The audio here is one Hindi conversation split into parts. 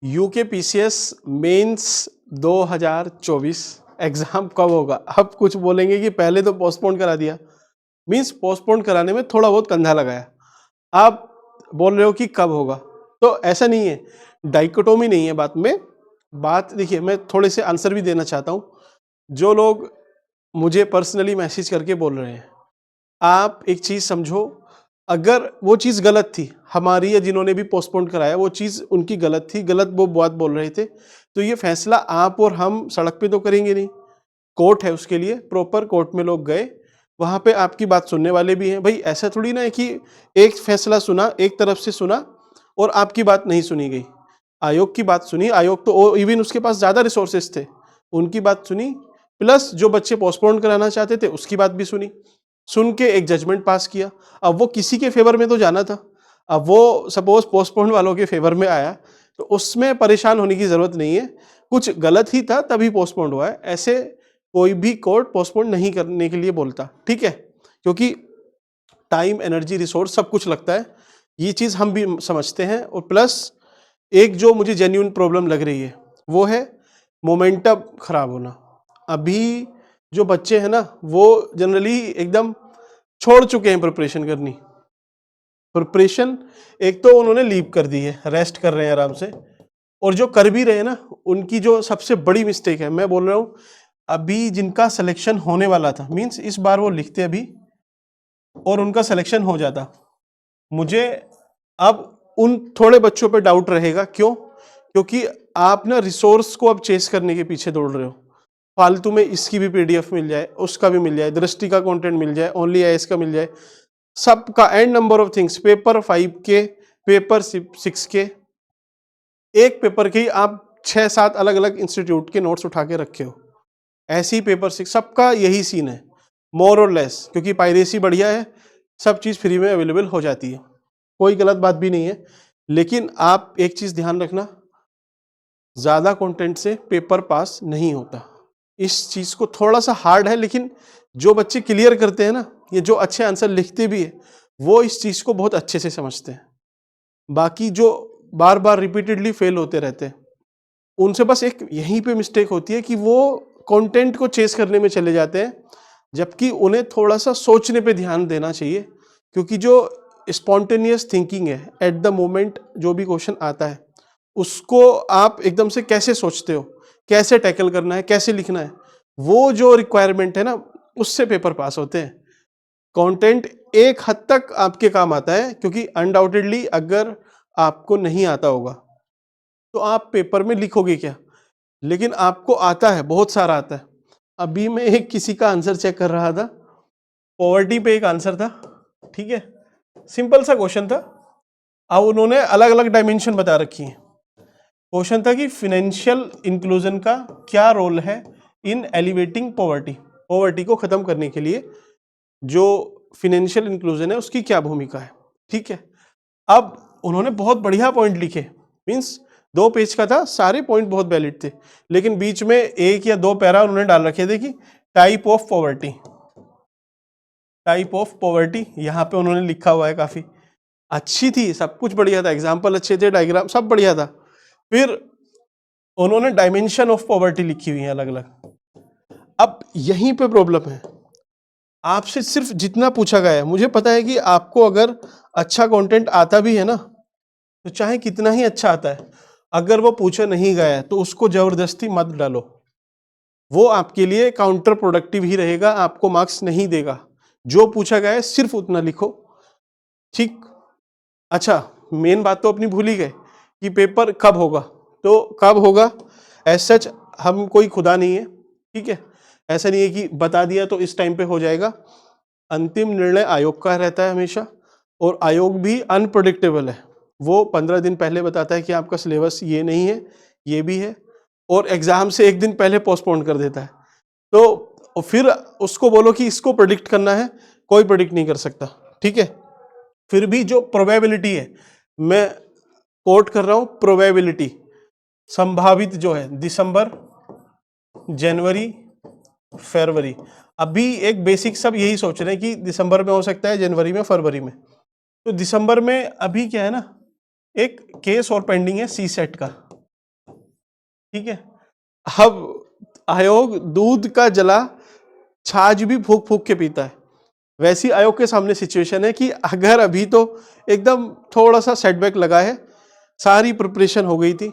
यूके पीसीएस मेंस 2024 एग्जाम कब होगा? अब कुछ बोलेंगे कि पहले तो पोस्टपोन करा दिया, मींस पोस्टपोन कराने में थोड़ा बहुत कंधा लगाया। आप बोल रहे हो कि कब होगा, तो ऐसा नहीं है, डाइकोटोमी नहीं है बात में। बात देखिए, मैं थोड़े से आंसर भी देना चाहता हूँ। जो लोग मुझे पर्सनली मैसेज करके बोल रहे हैं, आप एक चीज समझो, अगर वो चीज गलत थी हमारी या जिन्होंने भी पोस्टपोन कराया, वो चीज उनकी गलत थी, गलत वो बात बोल रहे थे, तो ये फैसला आप और हम सड़क पे तो करेंगे नहीं। कोर्ट है उसके लिए, प्रॉपर कोर्ट में लोग गए, वहां पे आपकी बात सुनने वाले भी हैं। भाई ऐसा थोड़ी ना है कि एक फैसला सुना, एक तरफ से सुना और आपकी बात नहीं सुनी गई। आयोग की बात सुनी, आयोग तो इवन उसके पास ज्यादा रिसोर्सेस थे, उनकी बात सुनी, प्लस जो बच्चे पोस्टपोन कराना चाहते थे उसकी बात भी सुनी, सुन के एक जजमेंट पास किया। अब वो किसी के फेवर में तो जाना था, अब वो सपोज पोस्टपोन वालों के फेवर में आया तो उसमें परेशान होने की जरूरत नहीं है, कुछ गलत ही था तभी पोस्टपोन हुआ है। ऐसे कोई भी कोर्ट पोस्टपोन नहीं करने के लिए बोलता, ठीक है, क्योंकि टाइम, एनर्जी, रिसोर्स सब कुछ लगता है, ये चीज हम भी समझते हैं। और प्लस एक जो मुझे जेन्युइन प्रॉब्लम लग रही है वो है मोमेंटम खराब होना। अभी जो बच्चे हैं ना, वो जनरली एकदम छोड़ चुके हैं प्रिपरेशन करनी। प्रिपरेशन एक तो उन्होंने लीव कर दी है, रेस्ट कर रहे हैं आराम से, और जो कर भी रहे हैं ना, उनकी जो सबसे बड़ी मिस्टेक है, मैं बोल रहा हूं, अभी जिनका सिलेक्शन होने वाला था, मींस इस बार वो लिखते अभी और उनका सिलेक्शन हो जाता, मुझे अब उन थोड़े बच्चों पे डाउट रहेगा। क्यों? क्योंकि आप ना रिसोर्स को अब चेस करने के पीछे दौड़ रहे हो, फालतू में इसकी भी पीडीएफ मिल जाए, उसका भी मिल जाए, दृष्टि का कंटेंट मिल जाए, ओनली आईएएस का मिल जाए, सबका and number of things, paper 5 के, पेपर 6 के, एक पेपर के ही आप 6-7 अलग अलग इंस्टीट्यूट के नोट्स उठा के रखे हो। ऐसे ही पेपर 6 सबका यही सीन है, मोर और लेस, क्योंकि पायरेसी बढ़िया है, सब चीज फ्री में अवेलेबल हो जाती है, कोई गलत बात भी नहीं है। लेकिन आप एक चीज ध्यान रखना, ज्यादा कंटेंट से पेपर पास नहीं होता। इस चीज को थोड़ा सा हार्ड है, लेकिन जो बच्चे क्लियर करते हैं ना, ये जो अच्छे आंसर लिखते भी है, वो इस चीज को बहुत अच्छे से समझते हैं। बाकी जो बार बार रिपीटेडली फेल होते रहते हैं, उनसे बस एक यहीं पे मिस्टेक होती है कि वो कंटेंट को चेस करने में चले जाते हैं, जबकि उन्हें थोड़ा सा सोचने पे ध्यान देना चाहिए। क्योंकि जो स्पॉन्टेनियस थिंकिंग है, एट द मोमेंट जो भी क्वेश्चन आता है उसको आप एकदम से कैसे सोचते हो, कैसे टैकल करना है, कैसे लिखना है, वो जो रिक्वायरमेंट है ना, उससे पेपर पास होते हैं। कंटेंट एक हद तक आपके काम आता है, क्योंकि अनडाउटेडली अगर आपको नहीं आता होगा तो आप पेपर में लिखोगे क्या, लेकिन आपको आता है, बहुत सारा आता है। अभी मैं एक किसी का आंसर चेक कर रहा था, पॉवर्टी पे एक आंसर था, ठीक है, सिंपल सा क्वेश्चन था। अब उन्होंने अलग अलग डायमेंशन बता रखी है। क्वेश्चन था कि फाइनेंशियल इंक्लूजन का क्या रोल है इन एलिवेटिंग पॉवर्टी, पॉवर्टी को खत्म करने के लिए जो फाइनेंशियल इंक्लूजन है उसकी क्या भूमिका है, ठीक है। अब उन्होंने बहुत बढ़िया पॉइंट लिखे, मींस 2 पेज का था, सारे पॉइंट बहुत वैलिड थे, लेकिन बीच में 1 या 2 पैरा उन्होंने डाल रखे थे कि type of poverty, type of poverty यहाँ पे उन्होंने लिखा हुआ है, काफी अच्छी थी, सब कुछ बढ़िया था, एग्जाम्पल अच्छे थे, डायग्राम सब बढ़िया था। फिर उन्होंने डायमेंशन ऑफ पॉवर्टी लिखी हुई है अलग अलग। अब यहीं पे प्रॉब्लम है, आपसे सिर्फ जितना पूछा गया है, मुझे पता है कि आपको अगर अच्छा कंटेंट आता भी है ना, तो चाहे कितना ही अच्छा आता है, अगर वो पूछा नहीं गया है तो उसको जबरदस्ती मत डालो, वो आपके लिए काउंटर प्रोडक्टिव ही रहेगा, आपको मार्क्स नहीं देगा। जो पूछा गया है सिर्फ उतना लिखो, ठीक। अच्छा, मेन बात तो अपनी भूल ही गए कि पेपर कब होगा। तो कब होगा, एज सच हम कोई खुदा नहीं है, ठीक है, ऐसा नहीं है कि बता दिया तो इस टाइम पे हो जाएगा। अंतिम निर्णय आयोग का रहता है हमेशा, और आयोग भी अनप्रेडिक्टेबल है। वो 15 दिन पहले बताता है कि आपका सिलेबस ये नहीं है, ये भी है, और एग्जाम से 1 दिन पहले पोस्टपोन कर देता है। तो फिर उसको बोलो कि इसको प्रेडिक्ट करना है, कोई प्रेडिक्ट नहीं कर सकता, ठीक है। फिर भी जो प्रोबेबिलिटी है, मैं कोट कर रहा हूं, प्रोबेबिलिटी संभावित जो है, दिसंबर, जनवरी, फरवरी। अभी एक बेसिक सब यही सोच रहे हैं कि दिसंबर में हो सकता है, जनवरी में, फरवरी में। तो दिसंबर में अभी क्या है ना, एक केस और पेंडिंग है सी सेट का, ठीक है। अब आयोग दूध का जला छाछ भी फूक फूक के पीता है। वैसी आयोग के सामने सिचुएशन है कि अगर अभी तो एकदम थोड़ा सा सेटबैक लगा है, सारी प्रिपरेशन हो गई थी,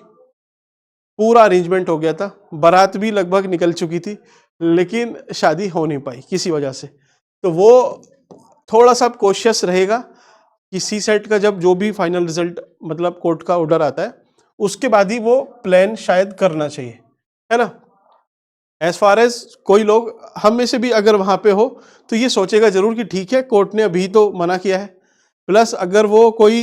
पूरा अरेंजमेंट हो गया था, बारात भी लगभग निकल चुकी थी, लेकिन शादी हो नहीं पाई किसी वजह से, तो वो थोड़ा सा कॉशियस रहेगा कि सी सेट का जब जो भी फाइनल रिजल्ट मतलब कोर्ट का ऑर्डर आता है उसके बाद ही वो प्लान शायद करना चाहिए, है ना। एज फार एज कोई लोग हम में से भी अगर वहां पे हो तो ये सोचेगा जरूर कि ठीक है कोर्ट ने अभी तो मना किया है, प्लस अगर वो कोई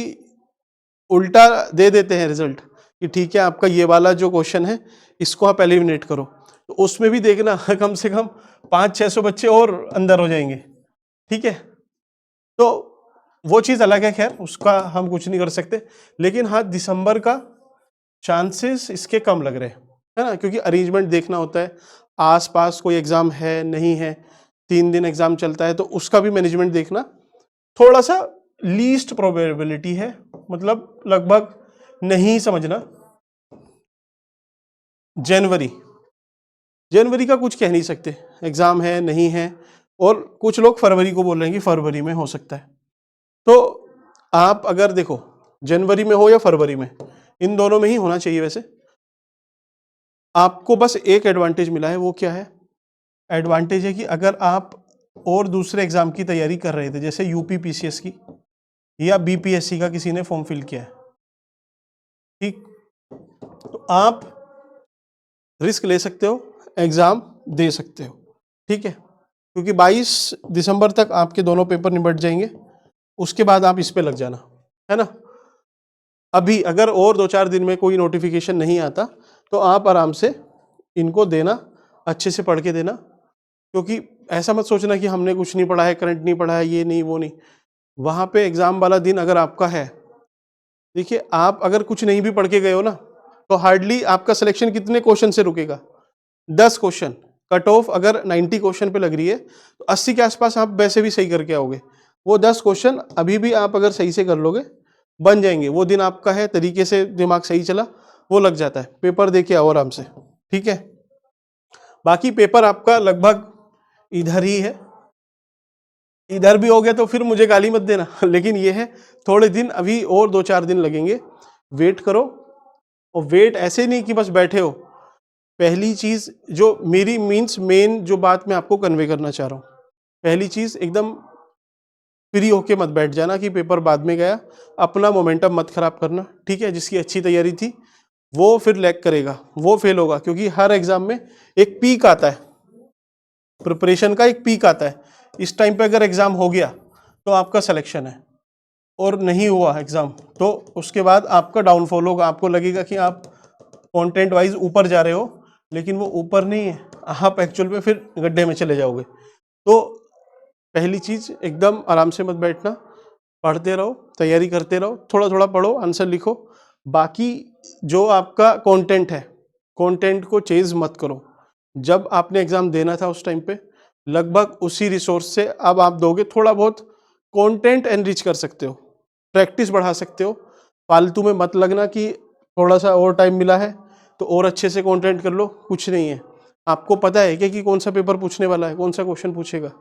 उल्टा दे देते हैं रिजल्ट कि ठीक है आपका ये वाला जो क्वेश्चन है इसको आप एलिमिनेट करो, तो उसमें भी देखना कम से कम 500-600 बच्चे और अंदर हो जाएंगे, ठीक है। तो वो चीज अलग है, खैर उसका हम कुछ नहीं कर सकते, लेकिन हाँ दिसंबर का चांसेस इसके कम लग रहे हैं, है ना, क्योंकि अरेंजमेंट देखना होता है, आसपास कोई एग्जाम है नहीं है, 3 दिन एग्जाम चलता है तो उसका भी मैनेजमेंट देखना थोड़ा सा लीस्ट प्रोबेबिलिटी है, मतलब लगभग नहीं समझना। जनवरी का कुछ कह नहीं सकते, एग्जाम है नहीं है, और कुछ लोग फरवरी को बोल रहे हैं कि फरवरी में हो सकता है। तो आप अगर देखो जनवरी में हो या फरवरी में, इन दोनों में ही होना चाहिए। वैसे आपको बस एक एडवांटेज मिला है, वो क्या है? एडवांटेज है कि अगर आप और दूसरे एग्जाम की तैयारी कर रहे थे, जैसे यूपी पीसीएस की या बीपीएससी का किसी ने फॉर्म फिल किया है, ठीक, तो आप रिस्क ले सकते हो, एग्जाम दे सकते हो, ठीक है, क्योंकि 22 दिसंबर तक आपके दोनों पेपर निपट जाएंगे, उसके बाद आप इस पे लग जाना, है ना। अभी अगर और 2-4 दिन में कोई नोटिफिकेशन नहीं आता तो आप आराम से इनको देना, अच्छे से पढ़ के देना, क्योंकि ऐसा मत सोचना कि हमने कुछ नहीं पढ़ा है, करंट नहीं पढ़ा है, ये नहीं वो नहीं। वहाँ पे एग्जाम वाला दिन अगर आपका है, देखिए आप अगर कुछ नहीं भी पढ़ के गए हो ना, तो हार्डली आपका सिलेक्शन कितने क्वेश्चन से रुकेगा? 10 क्वेश्चन। कट ऑफ अगर 90 क्वेश्चन पे लग रही है तो 80 के आसपास आप वैसे भी सही करके आओगे। वो 10 क्वेश्चन अभी भी आप अगर सही से कर लोगे, बन जाएंगे। वो दिन आपका है, तरीके से दिमाग सही चला, वो लग जाता है। पेपर देके आओ आराम से, ठीक है। बाकी पेपर आपका लगभग इधर ही है, इधर भी हो गया तो फिर मुझे गाली मत देना लेकिन ये है, थोड़े दिन अभी और 2-4 दिन लगेंगे, वेट करो। और वेट ऐसे नहीं कि बस बैठे हो। पहली चीज जो मेरी मेन जो बात मैं आपको कन्वे करना चाह रहा हूँ, पहली चीज एकदम फ्री होके मत बैठ जाना कि पेपर बाद में गया, अपना मोमेंटम मत खराब करना, ठीक है। जिसकी अच्छी तैयारी थी वो फिर लैग करेगा, वो फेल होगा, क्योंकि हर एग्जाम में एक पीक आता है, प्रिपरेशन का एक पीक आता है। इस टाइम पे अगर एग्जाम हो गया तो आपका सिलेक्शन है, और नहीं हुआ एग्जाम तो उसके बाद आपका डाउनफॉल होगा। आपको लगेगा कि आप कंटेंट वाइज ऊपर जा रहे हो, लेकिन वो ऊपर नहीं है, आप एक्चुअल में फिर गड्ढे में चले जाओगे। तो पहली चीज एकदम आराम से मत बैठना, पढ़ते रहो, तैयारी करते रहो, थोड़ा थोड़ा पढ़ो, आंसर लिखो। बाकी जो आपका कंटेंट है, कंटेंट को चेंज मत करो। जब आपने एग्जाम देना था उस टाइम पे लगभग उसी रिसोर्स से अब आप दोगे, थोड़ा बहुत कंटेंट एनरिच कर सकते हो, प्रैक्टिस बढ़ा सकते हो। फालतू में मत लगना कि थोड़ा सा और टाइम मिला है तो और अच्छे से कंटेंट कर लो, कुछ नहीं है। आपको पता है क्या कि कौन सा पेपर पूछने वाला है, कौन सा क्वेश्चन पूछेगा?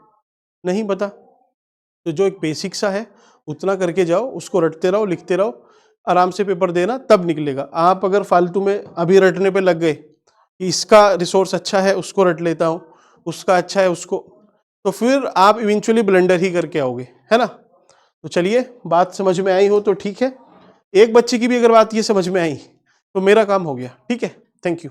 नहीं पता। तो जो एक बेसिक सा है उतना करके जाओ, उसको रटते रहो, लिखते रहो, आराम से पेपर देना, तब निकलेगा। आप अगर फालतू में अभी रटने पे लग गए कि इसका रिसोर्स अच्छा है उसको रट लेता हूँ, उसका अच्छा है उसको, तो फिर आप इवेंचुअली ब्लंडर ही करके आओगे, है ना। तो चलिए, बात समझ में आई हो तो ठीक है। एक बच्चे की भी अगर बात ये समझ में आई तो मेरा काम हो गया, ठीक है। Thank you.